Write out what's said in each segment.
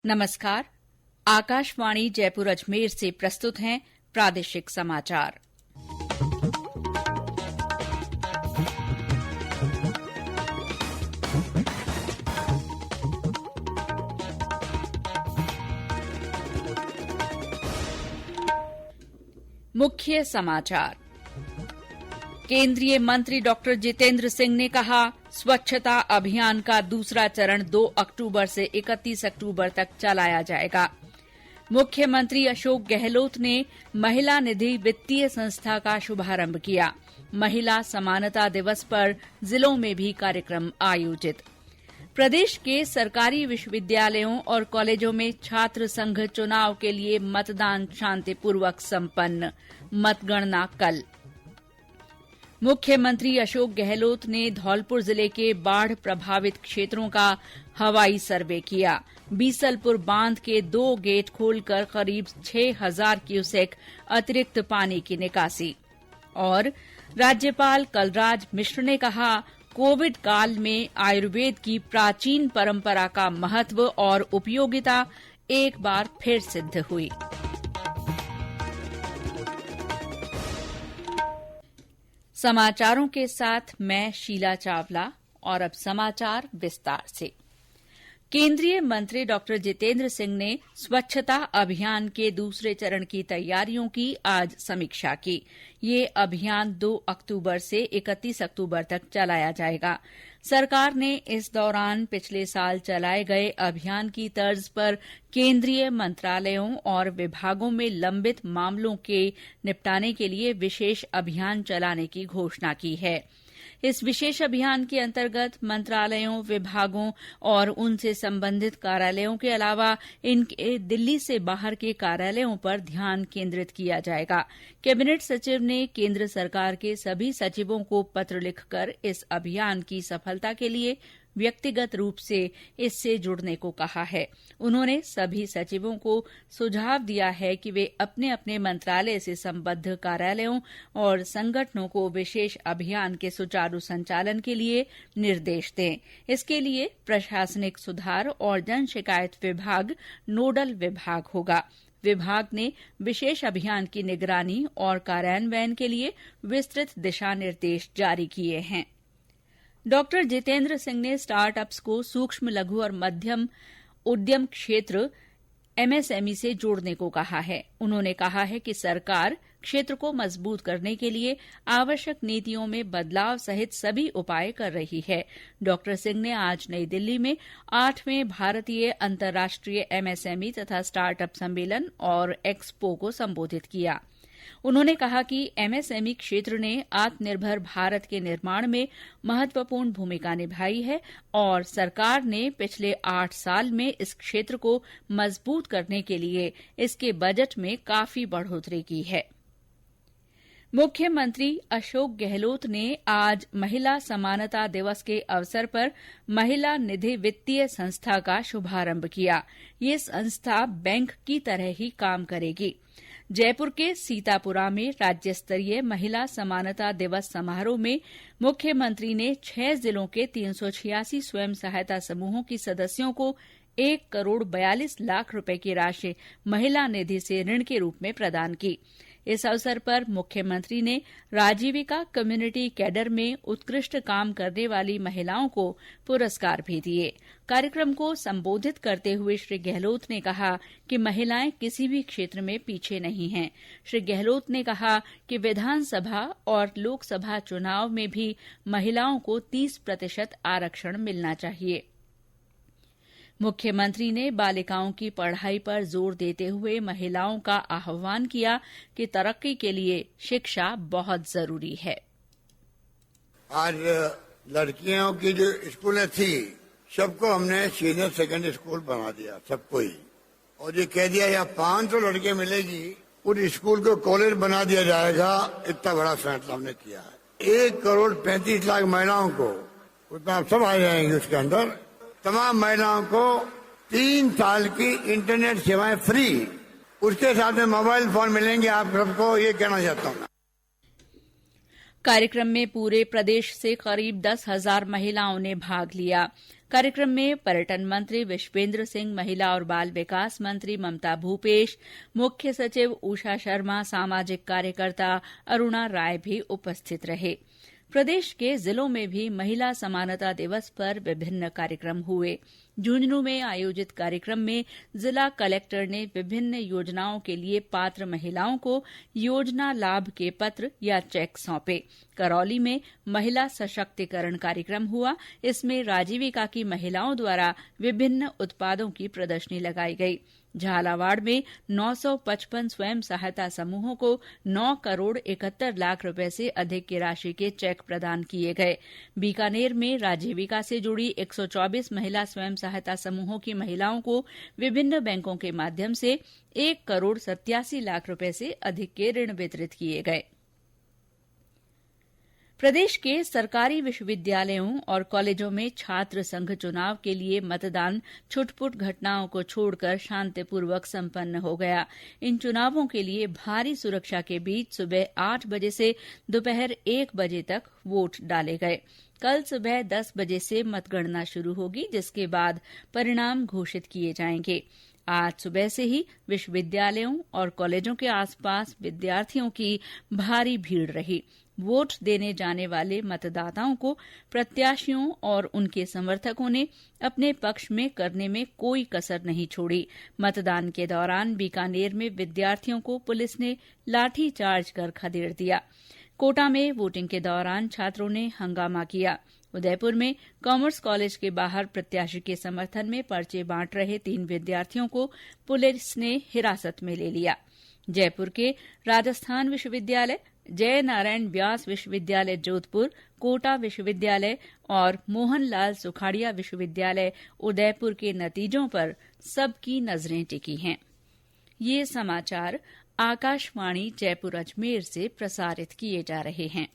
नमस्कार। आकाशवाणी जयपुर अजमेर से प्रस्तुत हैं प्रादेशिक समाचार। मुख्य समाचार। केंद्रीय मंत्री डॉक्टर जितेंद्र सिंह ने कहा, स्वच्छता अभियान का दूसरा चरण 2 अक्टूबर से 31 अक्टूबर तक चलाया जाएगा। मुख्यमंत्री अशोक गहलोत ने महिला निधि वित्तीय संस्था का शुभारंभ किया। महिला समानता दिवस पर जिलों में भी कार्यक्रम आयोजित। प्रदेश के सरकारी विश्वविद्यालयों और कॉलेजों में छात्र संघ चुनाव के लिए मतदान शांतिपूर्वक संपन्न। मतगणना कल। मुख्यमंत्री अशोक गहलोत ने धौलपुर जिले के बाढ़ प्रभावित क्षेत्रों का हवाई सर्वे किया। बीसलपुर बांध के 2 गेट खोलकर करीब 6,000 क्यूसेक अतिरिक्त पानी की निकासी। और राज्यपाल कलराज मिश्र ने कहा, कोविड काल में आयुर्वेद की प्राचीन परंपरा का महत्व और उपयोगिता एक बार फिर सिद्ध हुई। समाचारों के साथ मैं शीला चावला। और अब समाचार विस्तार से। केंद्रीय मंत्री डॉक्टर जितेंद्र सिंह ने स्वच्छता अभियान के दूसरे चरण की तैयारियों की आज समीक्षा की। ये अभियान 2 अक्टूबर से 31 अक्टूबर तक चलाया जाएगा। सरकार ने इस दौरान पिछले साल चलाए गए अभियान की तर्ज पर केंद्रीय मंत्रालयों और विभागों में लंबित मामलों के निपटाने के लिए विशेष अभियान चलाने की घोषणा की है। इस विशेष अभियान के अंतर्गत मंत्रालयों, विभागों और उनसे संबंधित कार्यालयों के अलावा इनके दिल्ली से बाहर के कार्यालयों पर ध्यान केंद्रित किया जाएगा। कैबिनेट सचिव ने केंद्र सरकार के सभी सचिवों को पत्र लिखकर इस अभियान की सफलता के लिए व्यक्तिगत रूप से इससे जुड़ने को कहा है। उन्होंने सभी सचिवों को सुझाव दिया है कि वे अपने अपने मंत्रालय से संबद्ध कार्यालयों और संगठनों को विशेष अभियान के सुचारू संचालन के लिए निर्देश दें। इसके लिए प्रशासनिक सुधार और जन शिकायत विभाग नोडल विभाग होगा। विभाग ने विशेष अभियान की निगरानी और कार्यान्वयन के लिए विस्तृत दिशा निर्देश जारी किए हैं। डॉक्टर जितेंद्र सिंह ने स्टार्टअप्स को सूक्ष्म, लघु और मध्यम उद्यम क्षेत्र एमएसएमई से जोड़ने को कहा है। उन्होंने कहा है कि सरकार क्षेत्र को मजबूत करने के लिए आवश्यक नीतियों में बदलाव सहित सभी उपाय कर रही है। डॉक्टर सिंह ने आज नई दिल्ली में 8वें भारतीय अंतर्राष्ट्रीय एमएसएमई तथा स्टार्टअप सम्मेलन और एक्सपो को संबोधित किया। उन्होंने कहा कि एमएसएमई क्षेत्र ने आत्मनिर्भर भारत के निर्माण में महत्वपूर्ण भूमिका निभाई है और सरकार ने पिछले 8 साल में इस क्षेत्र को मजबूत करने के लिए इसके बजट में काफी बढ़ोतरी की है। मुख्यमंत्री अशोक गहलोत ने आज महिला समानता दिवस के अवसर पर महिला निधि वित्तीय संस्था का शुभारंभ किया। ये संस्था बैंक की तरह ही काम करेगी। जयपुर के सीतापुरा में राज्य स्तरीय महिला समानता दिवस समारोह में मुख्यमंत्री ने 6 जिलों के 386 स्वयं सहायता समूहों की सदस्यों को 1 करोड़ 42 लाख रुपए की राशि महिला निधि से ऋण के रूप में प्रदान की। इस अवसर पर मुख्यमंत्री ने राजीविका कम्युनिटी कैडर में उत्कृष्ट काम करने वाली महिलाओं को पुरस्कार भी दिए। कार्यक्रम को संबोधित करते हुए श्री गहलोत ने कहा कि महिलाएं किसी भी क्षेत्र में पीछे नहीं हैं। श्री गहलोत ने कहा कि विधानसभा और लोकसभा चुनाव में भी महिलाओं को 30% आरक्षण मिलना चाहिए। मुख्यमंत्री ने बालिकाओं की पढ़ाई पर जोर देते हुए महिलाओं का आह्वान किया कि तरक्की के लिए शिक्षा बहुत जरूरी है। आज लड़कियों की जो स्कूलें थी सबको हमने सीनियर सेकेंडरी स्कूल बना दिया, सबको ही। और ये कह दिया यहाँ 500 लड़कियां मिलेगी, पूरी स्कूल को कॉलेज बना दिया जाएगा। इतना बड़ा फैसला हमने किया है। 1 करोड़ 35 लाख महिलाओं को, उतना आप सब आ जाएंगे उसके अंदर। तमाम महिलाओं को 3 साल की इंटरनेट सेवाएं फ्री, उसके साथ में मोबाइल फोन मिलेंगे आप सबको, ये कहना चाहता हूँ। कार्यक्रम में पूरे प्रदेश से करीब 10,000 महिलाओं ने भाग लिया। कार्यक्रम में पर्यटन मंत्री विश्वेन्द्र सिंह, महिला और बाल विकास मंत्री ममता भूपेश, मुख्य सचिव उषा शर्मा, सामाजिक कार्यकर्ता अरुणा राय भी उपस्थित रहे। प्रदेश के जिलों में भी महिला समानता दिवस पर विभिन्न कार्यक्रम हुए। झुंझुनू में आयोजित कार्यक्रम में जिला कलेक्टर ने विभिन्न योजनाओं के लिए पात्र महिलाओं को योजना लाभ के पत्र या चेक सौंपे। करौली में महिला सशक्तिकरण कार्यक्रम हुआ। इसमें राजीविका की महिलाओं द्वारा विभिन्न उत्पादों की प्रदर्शनी लगाई गई। झालावाड़ में 955 स्वयं सहायता समूहों को 9 करोड़ 71 लाख रुपए से अधिक की राशि के चेक प्रदान किए गए। बीकानेर में राजीविका से जुड़ी 124 महिला स्वयं सहायता समूहों की महिलाओं को विभिन्न बैंकों के माध्यम से 1 करोड़ 87 लाख रुपए से अधिक के ऋण वितरित किए गए। प्रदेश के सरकारी विश्वविद्यालयों और कॉलेजों में छात्र संघ चुनाव के लिए मतदान छुटपुट घटनाओं को छोड़कर शांतिपूर्वक संपन्न हो गया। इन चुनावों के लिए भारी सुरक्षा के बीच सुबह 8 बजे से दोपहर 1 बजे तक वोट डाले गए। कल सुबह 10 बजे से मतगणना शुरू होगी, जिसके बाद परिणाम घोषित किए जाएंगे। आज सुबह से ही विश्वविद्यालयों और कॉलेजों के आसपास विद्यार्थियों की भारी भीड़ रही। वोट देने जाने वाले मतदाताओं को प्रत्याशियों और उनके समर्थकों ने अपने पक्ष में करने में कोई कसर नहीं छोड़ी। मतदान के दौरान बीकानेर में विद्यार्थियों को पुलिस ने लाठीचार्ज कर खदेड़ दिया। कोटा में वोटिंग के दौरान छात्रों ने हंगामा किया। उदयपुर में कॉमर्स कॉलेज के बाहर प्रत्याशी के समर्थन में पर्चे बांट रहे 3 विद्यार्थियों को पुलिस ने हिरासत में ले लिया। जयपुर के राजस्थान विश्वविद्यालय, जय नारायण व्यास विश्वविद्यालय जोधपुर, कोटा विश्वविद्यालय और मोहनलाल सुखाड़िया विश्वविद्यालय उदयपुर के नतीजों पर सबकी नजरें टिकी हैं। ये समाचार आकाशवाणी जयपुर अजमेर से प्रसारित किए जा रहे हैं।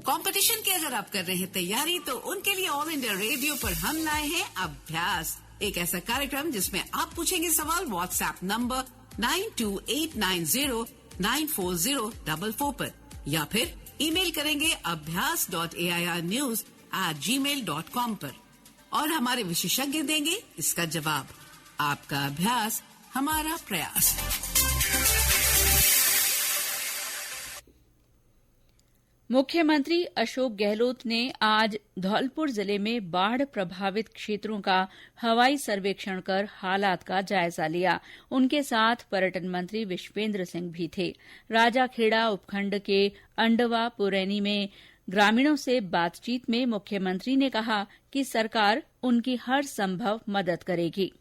कंपटीशन की अगर आप कर रहे हैं तैयारी, तो उनके लिए ऑल इंडिया रेडियो पर हम लाए हैं अभ्यास, एक ऐसा कार्यक्रम जिसमें आप पूछेंगे सवाल व्हाट्सएप नंबर 9289094044 पर, या फिर ईमेल करेंगे abhyas.airnews@gmail.com पर, और हमारे विशेषज्ञ देंगे इसका जवाब। आपका अभ्यास हमारा प्रयास। मुख्यमंत्री अशोक गहलोत ने आज धौलपुर जिले में बाढ़ प्रभावित क्षेत्रों का हवाई सर्वेक्षण कर हालात का जायजा लिया। उनके साथ पर्यटन मंत्री विश्वेन्द्र सिंह भी थे। राजाखेड़ा उपखंड के अंडवा पुरैनी में ग्रामीणों से बातचीत में मुख्यमंत्री ने कहा कि सरकार उनकी हर संभव मदद करेगी।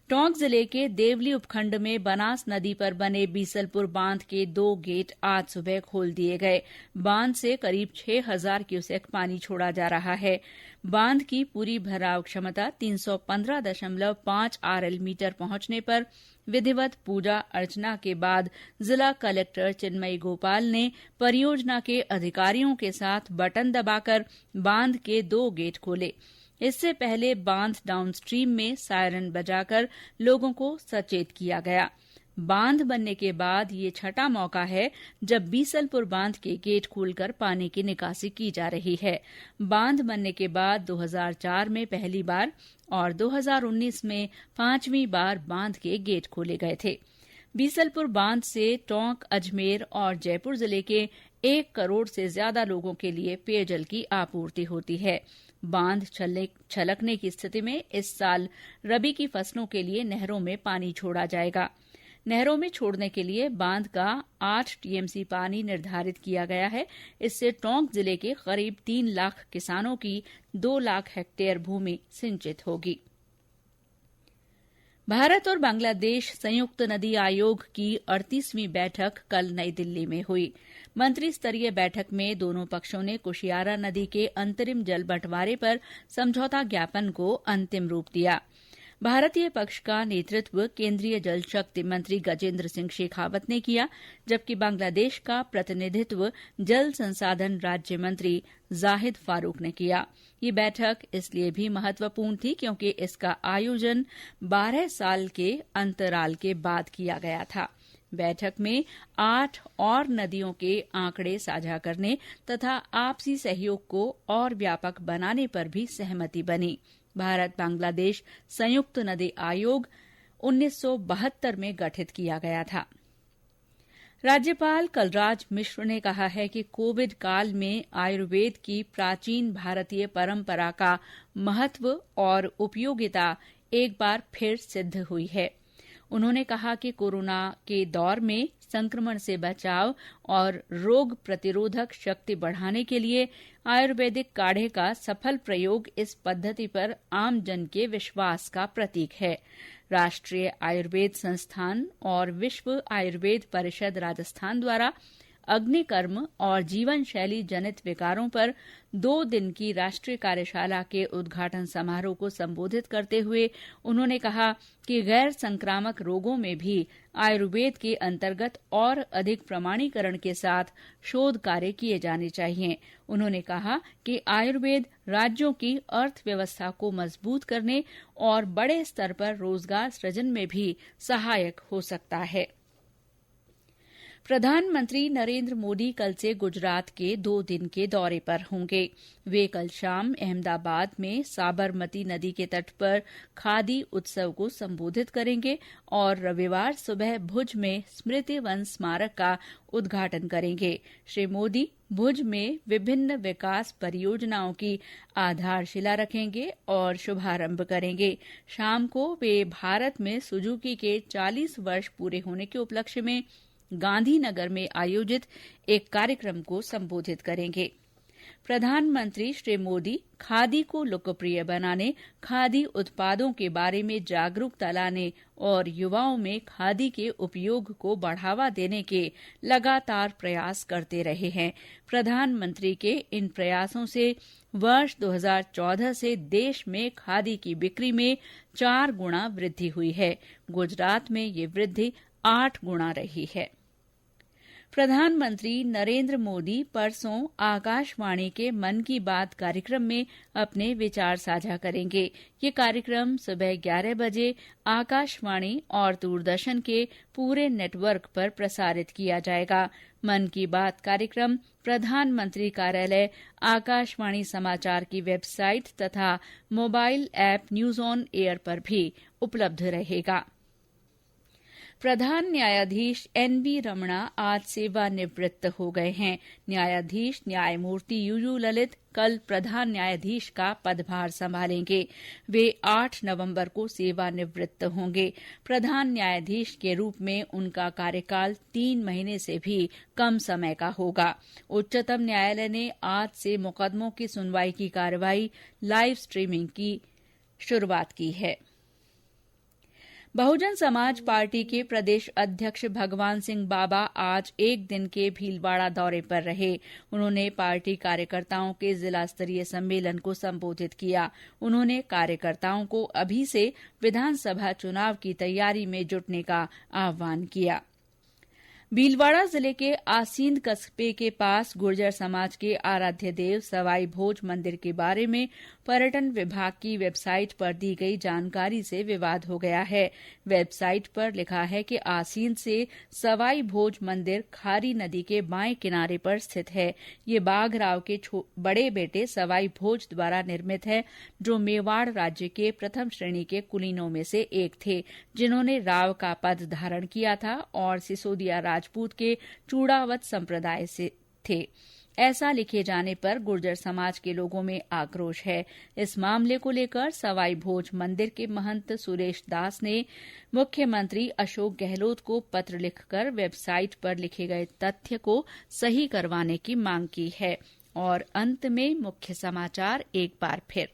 टोंक जिले के देवली उपखंड में बनास नदी पर बने बीसलपुर बांध के 2 गेट आज सुबह खोल दिए गए। बांध से करीब 6000 क्यूसेक पानी छोड़ा जा रहा है। बांध की पूरी भराव क्षमता 315.5 आरएल मीटर पहुंचने पर विधिवत पूजा अर्चना के बाद जिला कलेक्टर चिन्मयी गोपाल ने परियोजना के अधिकारियों के साथ बटन दबाकर बांध के 2 गेट खोले। इससे पहले बांध डाउनस्ट्रीम में सायरन बजाकर लोगों को सचेत किया गया। बांध बनने के बाद ये छठा मौका है जब बीसलपुर बांध के गेट खोलकर पानी की निकासी की जा रही है। बांध बनने के बाद 2004 में पहली बार और 2019 में 5वीं बार बांध के गेट खोले गए थे। बीसलपुर बांध से टोंक, अजमेर और जयपुर जिले के 1 करोड़ से ज्यादा लोगों के लिए पेयजल की आपूर्ति होती है। बांध छलकने की स्थिति में इस साल रबी की फसलों के लिए नहरों में पानी छोड़ा जाएगा। नहरों में छोड़ने के लिए बांध का 8 टीएमसी पानी निर्धारित किया गया है। इससे टोंक जिले के करीब 3 लाख किसानों की 2 लाख हेक्टेयर भूमि सिंचित होगी। भारत और बांग्लादेश संयुक्त नदी आयोग की 38वीं बैठक कल नई दिल्ली में हुई। मंत्री स्तरीय बैठक में दोनों पक्षों ने कुशियारा नदी के अंतरिम जल बंटवारे पर समझौता ज्ञापन को अंतिम रूप दिया। भारतीय पक्ष का नेतृत्व केंद्रीय जल शक्ति मंत्री गजेंद्र सिंह शेखावत ने किया, जबकि बांग्लादेश का प्रतिनिधित्व जल संसाधन राज्य मंत्री जाहिद फारूक ने किया। ये बैठक इसलिए भी महत्वपूर्ण थी क्योंकि इसका आयोजन 12 साल के अंतराल के बाद किया गया था। बैठक में 8 और नदियों के आंकड़े साझा करने तथा आपसी सहयोग को और व्यापक बनाने पर भी सहमति बनी। भारत बांग्लादेश संयुक्त नदी आयोग 1972 में गठित किया गया था। राज्यपाल कलराज मिश्र ने कहा है कि कोविड काल में आयुर्वेद की प्राचीन भारतीय परंपरा का महत्व और उपयोगिता एक बार फिर सिद्ध हुई है। उन्होंने कहा कि कोरोना के दौर में संक्रमण से बचाव और रोग प्रतिरोधक शक्ति बढ़ाने के लिए आयुर्वेदिक काढ़े का सफल प्रयोग इस पद्धति पर आमजन के विश्वास का प्रतीक है। राष्ट्रीय आयुर्वेद संस्थान और विश्व आयुर्वेद परिषद राजस्थान द्वारा अग्निकर्म और जीवन शैली जनित विकारों पर 2 दिन की राष्ट्रीय कार्यशाला के उद्घाटन समारोह को संबोधित करते हुए उन्होंने कहा कि गैर संक्रामक रोगों में भी आयुर्वेद के अंतर्गत और अधिक प्रमाणीकरण के साथ शोध कार्य किए जाने चाहिए। उन्होंने कहा कि आयुर्वेद राज्यों की अर्थव्यवस्था को मजबूत करने और बड़े स्तर पर रोजगार सृजन में भी सहायक हो सकता है। प्रधानमंत्री नरेंद्र मोदी कल से गुजरात के 2 दिन के दौरे पर होंगे। वे कल शाम अहमदाबाद में साबरमती नदी के तट पर खादी उत्सव को संबोधित करेंगे और रविवार सुबह भुज में स्मृति वन स्मारक का उद्घाटन करेंगे। श्री मोदी भुज में विभिन्न विकास परियोजनाओं की आधारशिला रखेंगे और शुभारंभ करेंगे। शाम को वे भारत में सुजुकी के 40 वर्ष पूरे होने के उपलक्ष्य में गांधीनगर में आयोजित एक कार्यक्रम को संबोधित करेंगे। प्रधानमंत्री श्री मोदी खादी को लोकप्रिय बनाने, खादी उत्पादों के बारे में जागरूकता लाने और युवाओं में खादी के उपयोग को बढ़ावा देने के लगातार प्रयास करते रहे हैं। प्रधानमंत्री के इन प्रयासों से वर्ष 2014 से देश में खादी की बिक्री में 4 गुना वृद्धि हुई है। गुजरात में ये वृद्धि 8 गुना रही है। प्रधानमंत्री नरेंद्र मोदी परसों आकाशवाणी के मन की बात कार्यक्रम में अपने विचार साझा करेंगे। ये कार्यक्रम सुबह 11 बजे आकाशवाणी और दूरदर्शन के पूरे नेटवर्क पर प्रसारित किया जाएगा। मन की बात कार्यक्रम प्रधानमंत्री कार्यालय, आकाशवाणी समाचार की वेबसाइट तथा mobile app news on air पर भी उपलब्ध रहेगा। प्रधान न्यायाधीश एनवी रमणा आज सेवानिवृत्त हो गए हैं। न्यायाधीश न्यायमूर्ति यूयू ललित कल प्रधान न्यायाधीश का पदभार संभालेंगे। वे 8 नवंबर को सेवानिवृत्त होंगे। प्रधान न्यायाधीश के रूप में उनका कार्यकाल 3 महीने से भी कम समय का होगा। उच्चतम न्यायालय ने आज से मुकदमों की सुनवाई की कार्यवाही लाइव स्ट्रीमिंग की शुरुआत की है। बहुजन समाज पार्टी के प्रदेश अध्यक्ष भगवान सिंह बाबा आज 1 दिन के भीलवाड़ा दौरे पर रहे। उन्होंने पार्टी कार्यकर्ताओं के जिला स्तरीय सम्मेलन को संबोधित किया। उन्होंने कार्यकर्ताओं को अभी से विधानसभा चुनाव की तैयारी में जुटने का आह्वान किया। भीलवाड़ा जिले के आसींद कस्बे के पास गुर्जर समाज के आराध्य देव सवाई भोज मंदिर के बारे में पर्यटन विभाग की वेबसाइट पर दी गई जानकारी से विवाद हो गया है। वेबसाइट पर लिखा है कि आसींद से सवाई भोज मंदिर खारी नदी के बाएं किनारे पर स्थित है। ये बाघ राव के बड़े बेटे सवाई भोज द्वारा निर्मित है, जो मेवाड़ राज्य के प्रथम श्रेणी के कुलीनों में से एक थे, जिन्होंने राव का पद धारण किया था और सिसोदिया राजपूत के चूड़ावत संप्रदाय से थे। ऐसा लिखे जाने पर गुर्जर समाज के लोगों में आक्रोश है। इस मामले को लेकर सवाई भोज मंदिर के महंत सुरेश दास ने मुख्यमंत्री अशोक गहलोत को पत्र लिखकर वेबसाइट पर लिखे गए तथ्य को सही करवाने की मांग की है। और अंत में मुख्य समाचार एक बार फिर।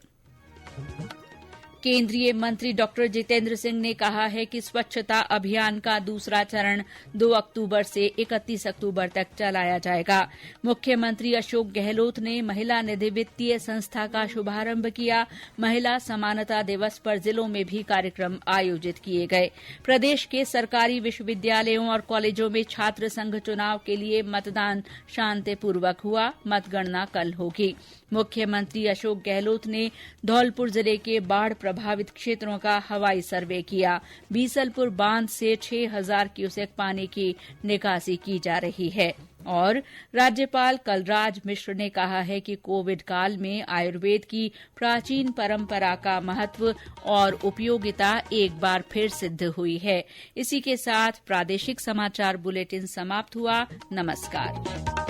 केंद्रीय मंत्री डॉक्टर जितेंद्र सिंह ने कहा है कि स्वच्छता अभियान का दूसरा चरण 2 अक्टूबर से 31 अक्टूबर तक चलाया जाएगा। मुख्यमंत्री अशोक गहलोत ने महिला निधि वित्तीय संस्था का शुभारंभ किया। महिला समानता दिवस पर जिलों में भी कार्यक्रम आयोजित किए गए। प्रदेश के सरकारी विश्वविद्यालयों और कॉलेजों में छात्र संघ चुनाव के लिए मतदान शांतिपूर्वक हुआ। मतगणना कल होगी। मुख्यमंत्री अशोक गहलोत ने धौलपुर जिले के बाढ़ प्रभावित क्षेत्रों का हवाई सर्वे किया। बीसलपुर बांध से 6000 क्यूसेक पानी की निकासी की जा रही है। और राज्यपाल कलराज मिश्र ने कहा है कि कोविड काल में आयुर्वेद की प्राचीन परंपरा का महत्व और उपयोगिता एक बार फिर सिद्ध हुई है। इसी के साथ प्रादेशिक समाचार बुलेटिन समाप्त हुआ। नमस्कार।